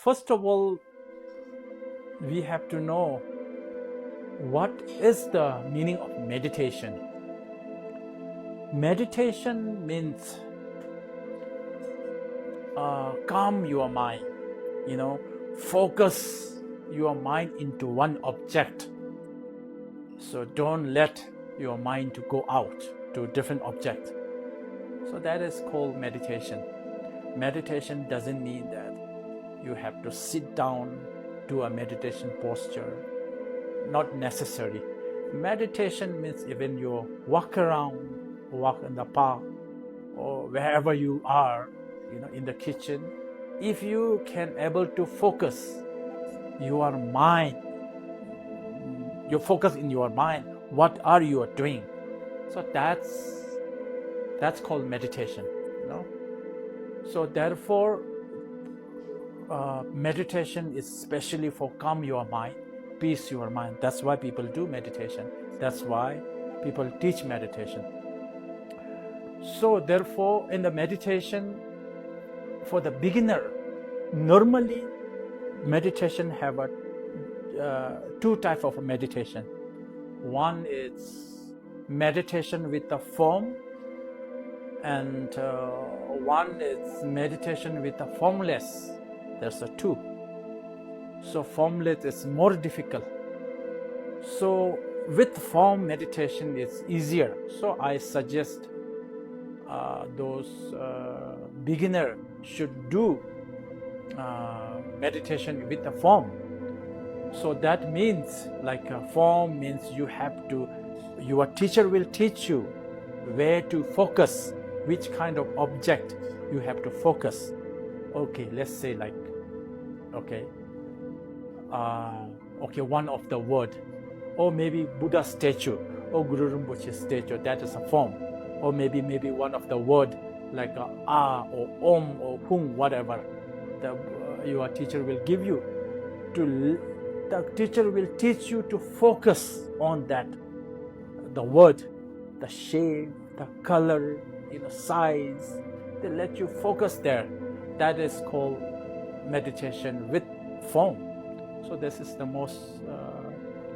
First of all, we have to know what is the meaning of meditation. Meditation means calm your mind, focus your mind into one object. So don't let your mind to go out to different objects. So that is called meditation. Meditation doesn't mean that you have to sit down, do a meditation posture. Not necessary. Meditation means even you walk around, walk in the park, or wherever you are, in the kitchen. If you can able to focus your mind, you focus in your mind, what are you doing? So that's called meditation. So therefore, meditation is especially for calm your mind, peace your mind. That's why people do meditation. That's why people teach meditation. So therefore, in the meditation, for the beginner, normally meditation have two types of meditation. One is meditation with the form, and one is meditation with the formless. There's a two. So formless is more difficult. So with form meditation is easier. So I suggest those beginner should do meditation with the form. So that means like a form means your teacher will teach you where to focus, which kind of object you have to focus. Okay, let's say like, one of the word, or maybe Buddha statue, or Guru Rinpoche statue, that is a form. Or maybe one of the word like ah or om or hum, whatever your teacher will give you. The teacher will teach you to focus on that, the word, the shape, the color, size. They let you focus there. That is called meditation with form. So this is the most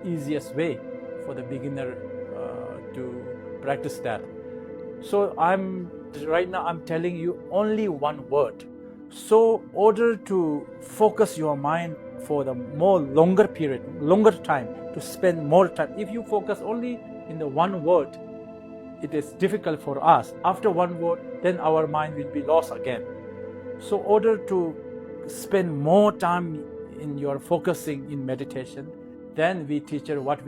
easiest way for the beginner to practice that. So right now I'm telling you only one word. So in order to focus your mind for the longer time, to spend more time, if you focus only in the one word, it is difficult for us. After one word, then our mind will be lost again. So in order to spend more time in your focusing in meditation, then we teach one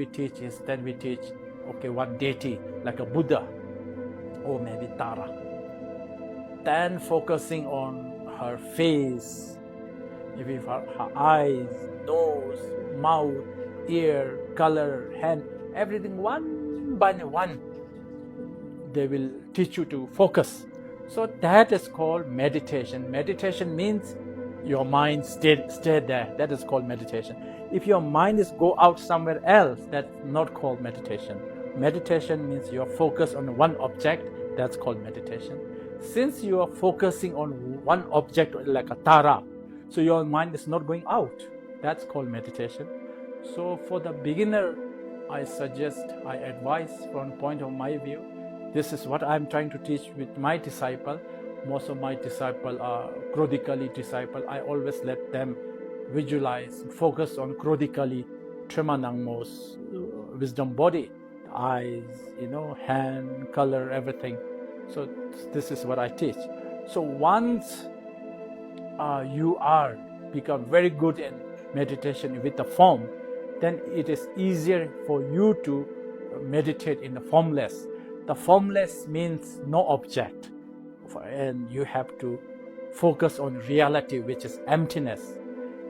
deity like a Buddha or maybe Tara. Then focusing on her face, maybe her eyes, nose, mouth, ear, color, hand, everything one by one. They will teach you to focus. So that is called meditation. Meditation means your mind stay there. That is called meditation. If your mind is go out somewhere else, that's not called meditation. Meditation means you are focused on one object. That's called meditation. Since you are focusing on one object like a Tara, so your mind is not going out. That's called meditation. So for the beginner, I advise from point of my view, this is what I'm trying to teach with my disciple. Most of my disciples are Krodikali disciple. I always let them visualize, focus on Krodikali, Tremanangmo's wisdom body, eyes, hand, color, everything. So this is what I teach. So once you become very good in meditation with the form, then it is easier for you to meditate in the formless. The formless means no object, and you have to focus on reality, which is emptiness.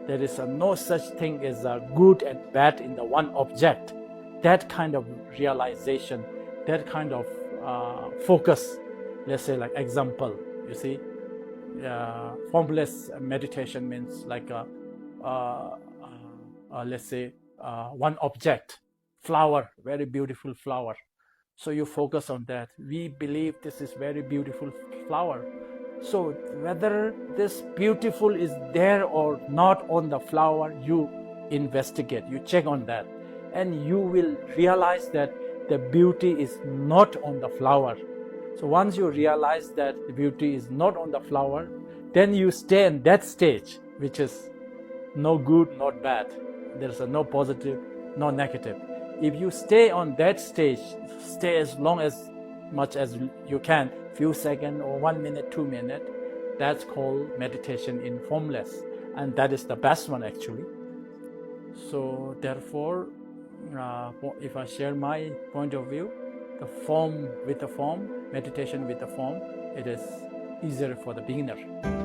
There is no such thing as a good and bad in the one object. That kind of realization, that kind of focus. Let's say like example, you see, formless meditation means like let's say one object, flower, very beautiful flower. So you focus on that. We believe this is very beautiful flower. So whether this beautiful is there or not on the flower, you investigate, you check on that, and you will realize that the beauty is not on the flower. So once you realize that the beauty is not on the flower, then you stay in that stage, which is no good, not bad. There's no positive, no negative. If you stay on that stage, stay as much as you can, few seconds or 1 minute, 2 minutes, that's called meditation in formless. And that is the best one actually. So therefore, if I share my point of view, the form with the form, meditation with the form, it is easier for the beginner.